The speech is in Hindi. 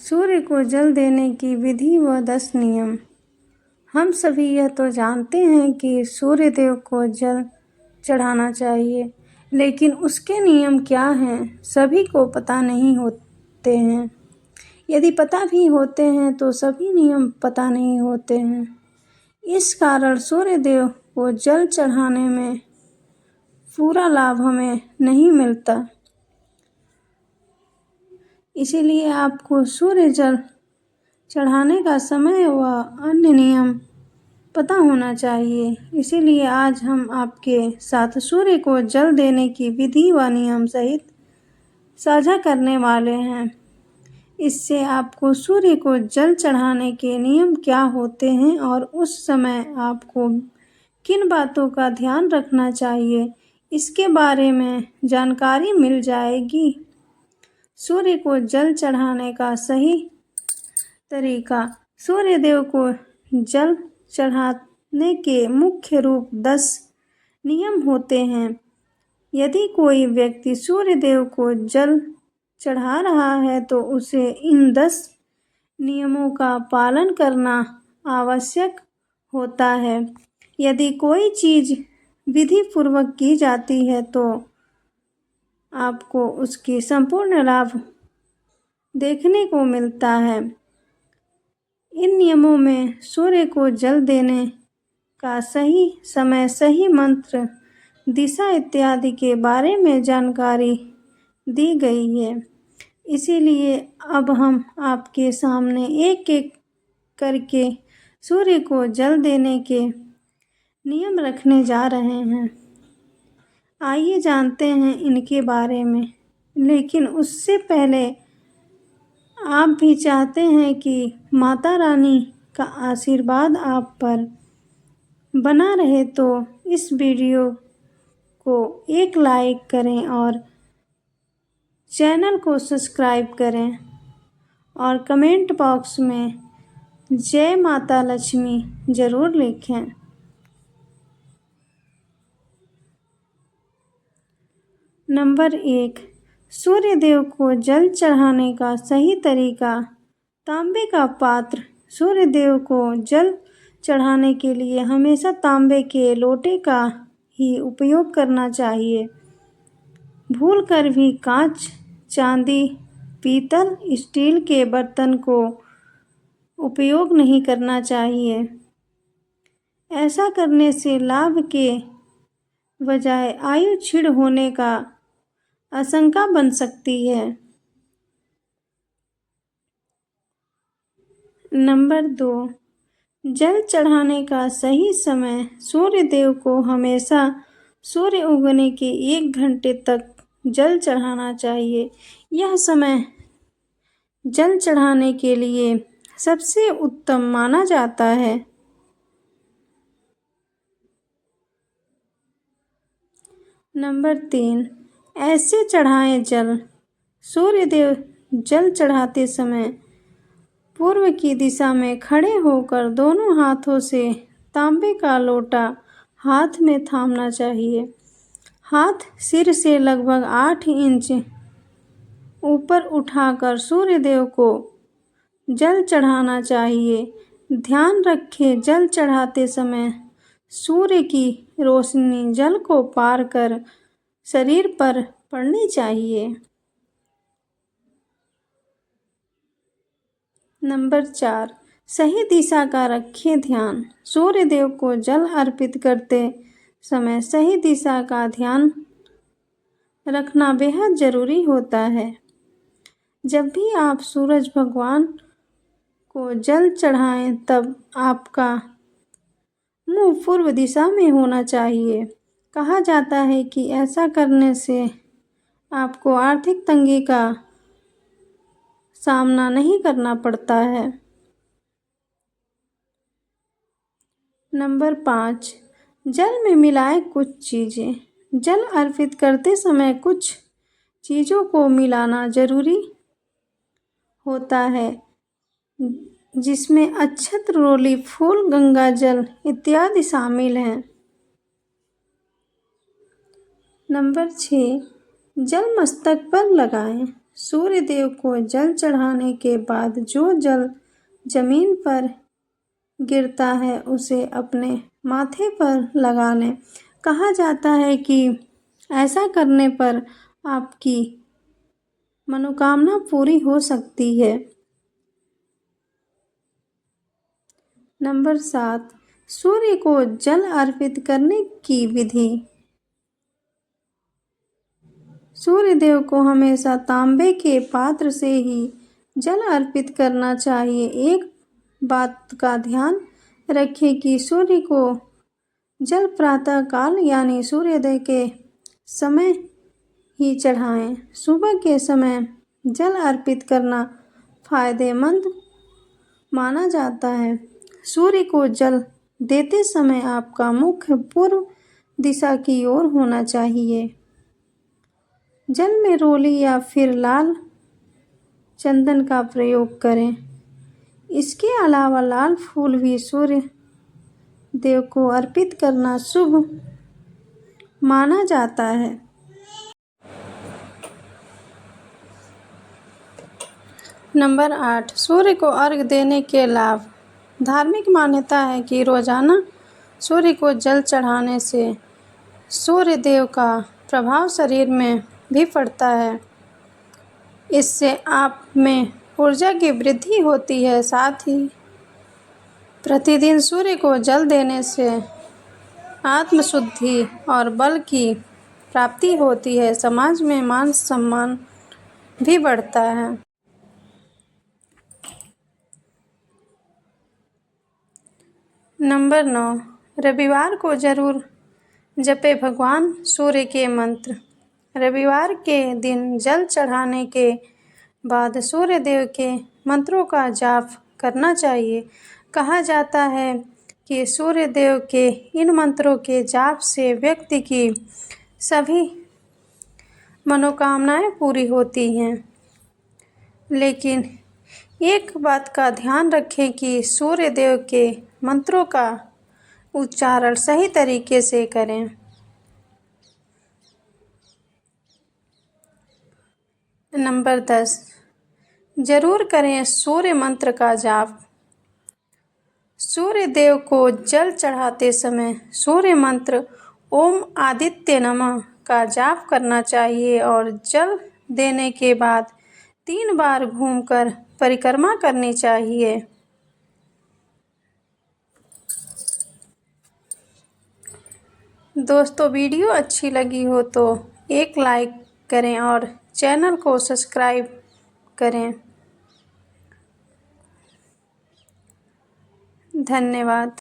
सूर्य को जल देने की विधि व 10 नियम। हम सभी यह तो जानते हैं कि सूर्य देव को जल चढ़ाना चाहिए, लेकिन उसके नियम क्या हैं सभी को पता नहीं होते हैं। यदि पता भी होते हैं तो सभी नियम पता नहीं होते हैं। इस कारण सूर्य देव को जल चढ़ाने में पूरा लाभ हमें नहीं मिलता। इसीलिए आपको सूर्य जल चढ़ाने का समय व अन्य नियम पता होना चाहिए। इसीलिए आज हम आपके साथ सूर्य को जल देने की विधि व नियम सहित साझा करने वाले हैं। इससे आपको सूर्य को जल चढ़ाने के नियम क्या होते हैं और उस समय आपको किन बातों का ध्यान रखना चाहिए, इसके बारे में जानकारी मिल जाएगी। सूर्य को जल चढ़ाने का सही तरीका। सूर्य देव को जल चढ़ाने के मुख्य रूप 10 नियम होते हैं। यदि कोई व्यक्ति सूर्य देव को जल चढ़ा रहा है तो उसे इन 10 नियमों का पालन करना आवश्यक होता है। यदि कोई चीज़ विधि पूर्वक की जाती है तो आपको उसकी संपूर्ण लाभ देखने को मिलता है। इन नियमों में सूर्य को जल देने का सही समय, सही मंत्र, दिशा इत्यादि के बारे में जानकारी दी गई है। इसीलिए अब हम आपके सामने एक एक करके सूर्य को जल देने के नियम रखने जा रहे हैं। आइए जानते हैं इनके बारे में। लेकिन उससे पहले आप भी चाहते हैं कि माता रानी का आशीर्वाद आप पर बना रहे तो इस वीडियो को एक लाइक करें और चैनल को सब्सक्राइब करें और कमेंट बॉक्स में जय माता लक्ष्मी ज़रूर लिखें। नंबर 1, सूर्य देव को जल चढ़ाने का सही तरीका। तांबे का पात्र। सूर्य देव को जल चढ़ाने के लिए हमेशा तांबे के लोटे का ही उपयोग करना चाहिए। भूलकर भी कांच, चांदी, पीतल, स्टील के बर्तन को उपयोग नहीं करना चाहिए। ऐसा करने से लाभ के बजाय आयु क्षीण होने का आशंका बन सकती है। नंबर 2, जल चढ़ाने का सही समय। सूर्य देव को हमेशा सूर्य उगने के 1 घंटे तक जल चढ़ाना चाहिए। यह समय जल चढ़ाने के लिए सबसे उत्तम माना जाता है। नंबर 3, ऐसे चढ़ाएं जल। सूर्य देव जल चढ़ाते समय पूर्व की दिशा में खड़े होकर दोनों हाथों से तांबे का लोटा हाथ में थामना चाहिए। हाथ सिर से लगभग 8 इंच ऊपर उठाकर सूर्य देव को जल चढ़ाना चाहिए। ध्यान रखें, जल चढ़ाते समय सूर्य की रोशनी जल को पार कर शरीर पर पड़नी चाहिए। नंबर 4, सही दिशा का रखें ध्यान। सूर्य देव को जल अर्पित करते समय सही दिशा का ध्यान रखना बेहद ज़रूरी होता है। जब भी आप सूरज भगवान को जल चढ़ाएं तब आपका मुंह पूर्व दिशा में होना चाहिए। कहा जाता है कि ऐसा करने से आपको आर्थिक तंगी का सामना नहीं करना पड़ता है। नंबर 5, जल में मिलाएं कुछ चीज़ें। जल अर्पित करते समय कुछ चीज़ों को मिलाना ज़रूरी होता है, जिसमें अक्षत, रोली, फूल, गंगा जल इत्यादि शामिल हैं। नंबर 6, जल मस्तक पर लगाएं। सूर्य देव को जल चढ़ाने के बाद जो जल जमीन पर गिरता है उसे अपने माथे पर लगा लें। कहा जाता है कि ऐसा करने पर आपकी मनोकामना पूरी हो सकती है। नंबर 7, सूर्य को जल अर्पित करने की विधि। सूर्य देव को हमेशा तांबे के पात्र से ही जल अर्पित करना चाहिए। एक बात का ध्यान रखें कि सूर्य को जल प्रातः काल यानी सूर्योदय के समय ही चढ़ाएं। सुबह के समय जल अर्पित करना फायदेमंद माना जाता है। सूर्य को जल देते समय आपका मुख पूर्व दिशा की ओर होना चाहिए। जल में रोली या फिर लाल चंदन का प्रयोग करें। इसके अलावा लाल फूल भी सूर्य देव को अर्पित करना शुभ माना जाता है। नंबर 8, सूर्य को अर्घ देने के लाभ। धार्मिक मान्यता है कि रोजाना सूर्य को जल चढ़ाने से सूर्य देव का प्रभाव शरीर में भी पड़ता है। इससे आप में ऊर्जा की वृद्धि होती है। साथ ही प्रतिदिन सूर्य को जल देने से आत्मशुद्धि और बल की प्राप्ति होती है। समाज में मान सम्मान भी बढ़ता है। नंबर 9, रविवार को जरूर जपे भगवान सूर्य के मंत्र। रविवार के दिन जल चढ़ाने के बाद सूर्य देव के मंत्रों का जाप करना चाहिए। कहा जाता है कि सूर्य देव के इन मंत्रों के जाप से व्यक्ति की सभी मनोकामनाएं पूरी होती हैं। लेकिन एक बात का ध्यान रखें कि सूर्य देव के मंत्रों का उच्चारण सही तरीके से करें। नंबर 10, जरूर करें सूर्य मंत्र का जाप। सूर्य देव को जल चढ़ाते समय सूर्य मंत्र ओम आदित्य नमः का जाप करना चाहिए और जल देने के बाद 3 बार घूमकर परिक्रमा करनी चाहिए। दोस्तों, वीडियो अच्छी लगी हो तो एक लाइक करें और चैनल को सब्सक्राइब करें। धन्यवाद।